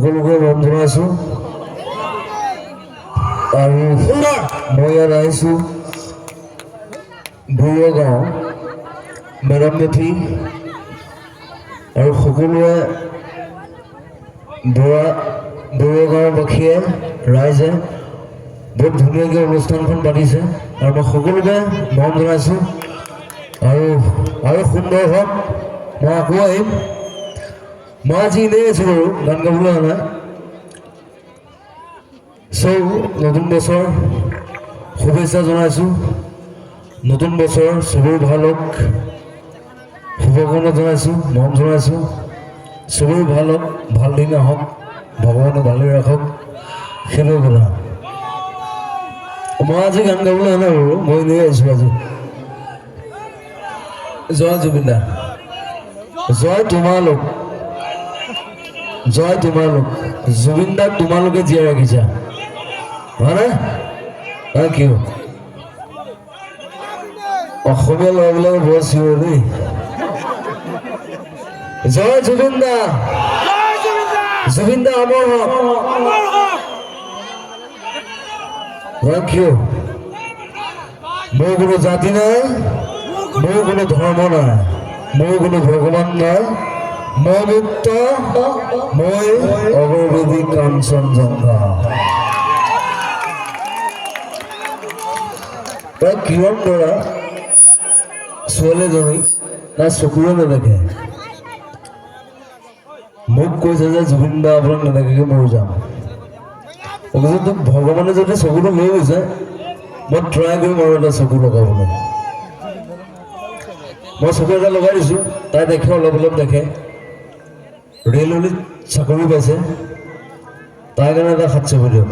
সকলোকে মৰম জনাইছোঁ আৰু মই ইয়াত আহিছোঁ ভৈৰৱ গাঁও মেডাম মেথি আৰু সকলোৱে ভৈৰৱ গাঁওবাসীয়ে ৰাইজে বহুত ধুনীয়াকৈ অনুষ্ঠানখন পাতিছে আৰু মই সকলোকে মৰম জনাইছোঁ আৰু সুন্দৰ হওক মই আকৌ আহিম মই আজি এনেই আছোঁ বাৰু গান গাবলৈ অহা নাই চব নতুন বছৰ শুভেচ্ছা জনাইছোঁ নতুন বছৰ চবৰে ভাল হওক শুভকামনা জনাইছোঁ মৰম জনাইছোঁ চবৰে ভাল হওক ভাল দিন আহক ভগৱানে ভালেই ৰাখক সেইটোৱে কথা মই আজি গান গাবলৈ অহা নাই বাৰু মই এনেই আহিছোঁ আজি জয় জুবিন দা জয় তোমালোক জুবিন দাক তোমালোকে জীয়াই ৰাখিছা হয়নে কি অসমীয়া ল'ৰাবিলাকে বৰ চিঞৰে দেই জয় জুবিন দা অমৰ হওক কিয় মোৰ কোনো জাতি নাই মোৰ কোনো ধৰ্ম নাই মোৰ কোনো ভগৱান নাই মই মুক্ত মই অগৰবেদী কাঞ্চনজংঘা তই কিৰণ বৰা ছোৱালীজনী তাৰ চকুৰে নেদেখে মোক কৈছে যে জুবিন দা আপোনাক নেদেখাকে মৰি যাম তোক ভগৱানে যদি চকুটো লৈ গৈছে মই ট্ৰাই কৰিম আৰু এটা চকু লগাবলৈ মই চকু এটা লগাই দিছোঁ তাই দেখে অলপ দেখে ৰেলৱেত চাকৰি পাইছে তাইৰ কাৰণে এটা সাতচকু দিয়ক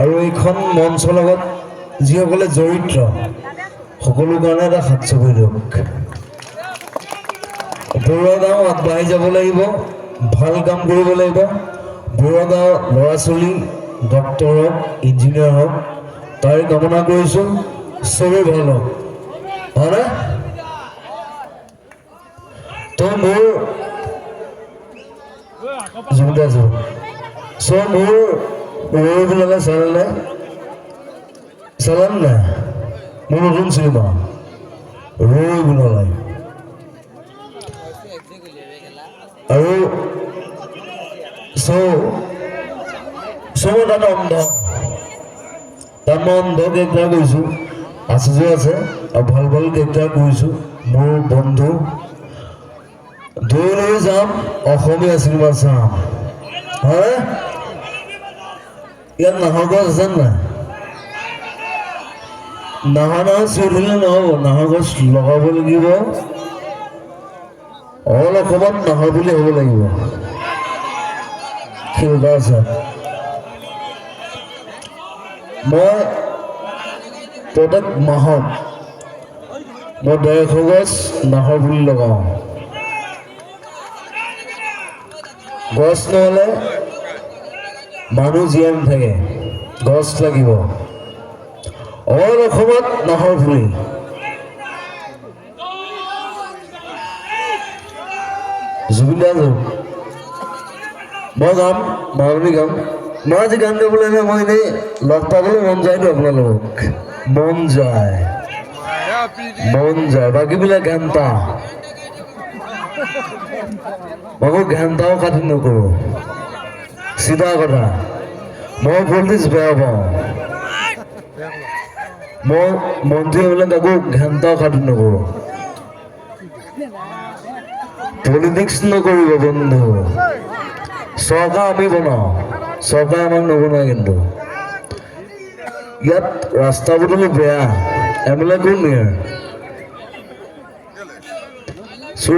আৰু এইখন মঞ্চৰ লগত যিসকলে জড়িত সকলো কাৰণে এটা সাতচকু দিয়ক ভৈৰৱ গাঁও আগবাঢ়ি যাব লাগিব ভাল কাম কৰিব লাগিব ভৈৰৱ গাঁৱৰ ল'ৰা ছোৱালী ডক্তৰ হওক ইঞ্জিনিয়াৰ হওক তাই কামনা কৰিছোঁ চবেই ভাল হওক হয়নে তো মোৰ জুবিন আছোঁ চ' মোৰ ৰৈবিলাকে চালান নাই মোৰ নতুন চিনেমা ৰৈ বোলালে আৰু চব তাত অন্ধ তাত মই অন্ধ কেৰেক্টাৰ কৰিছোঁ আচুজো আছে আৰু ভাল কেৰেক্টাৰ কৰিছোঁ মোৰ বন্ধু দূৰলৈ যাম অসমীয়া চিনেমা চাম হয় ইয়াত নাহৰ গছ আছে নাই নাহৰ চিঞৰিলে নহ'ব নাহৰ গছ লগাব লাগিব অল অসমত নাহৰ বুলি হ'ব লাগিব সেইটা আছে মই প্ৰত্যেক মাহত মই 150 গছ নাহৰ বুলি লগাওঁ গছ নহ'লে মানুহ জীয়াই নাথাকে গছ লাগিব অল অসমত নাহৰ পুলি জুবিন দা মই গাম মাৰণি গাম মই আজি গান গাবলৈ নাই মই এনেই লগ পাবলৈ মন যায়তো আপোনালোকক মন যায় বাকীবিলাক গান পাওঁ মই ঘেণ্টাও কাটি নকৰোঁ চিধা কথা মই পলিটিক্স বেয়া পাওঁ মই মন্ত্ৰীবিলাক আকৌ ঘেণ্টাও কাটি নকৰোঁ পলিটিক্স নকৰিব বন্ধু চৰকাৰ আমি বনাওঁ চৰকাৰে আমাক নবনায় কিন্তু ইয়াত ৰাস্তা পদূলি বেয়া MLA কোন নিয়ে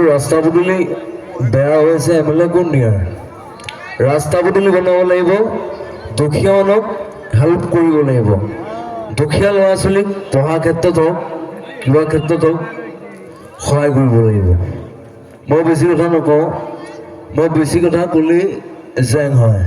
ৰাস্তা পদূলি বেয়া হৈছে MLA কোন নিয়ে ৰাস্তা পদূলি বনাব লাগিব দুখীয়া মানুহক হেল্প কৰিব লাগিব দুখীয়া ল'ৰা ছোৱালীক পঢ়াৰ ক্ষেত্ৰত হওক কিবা ক্ষেত্ৰত হওক সহায় কৰিব লাগিব মই বেছি কথা নকওঁ মই বেছি কথা ক'লেই জেং হয়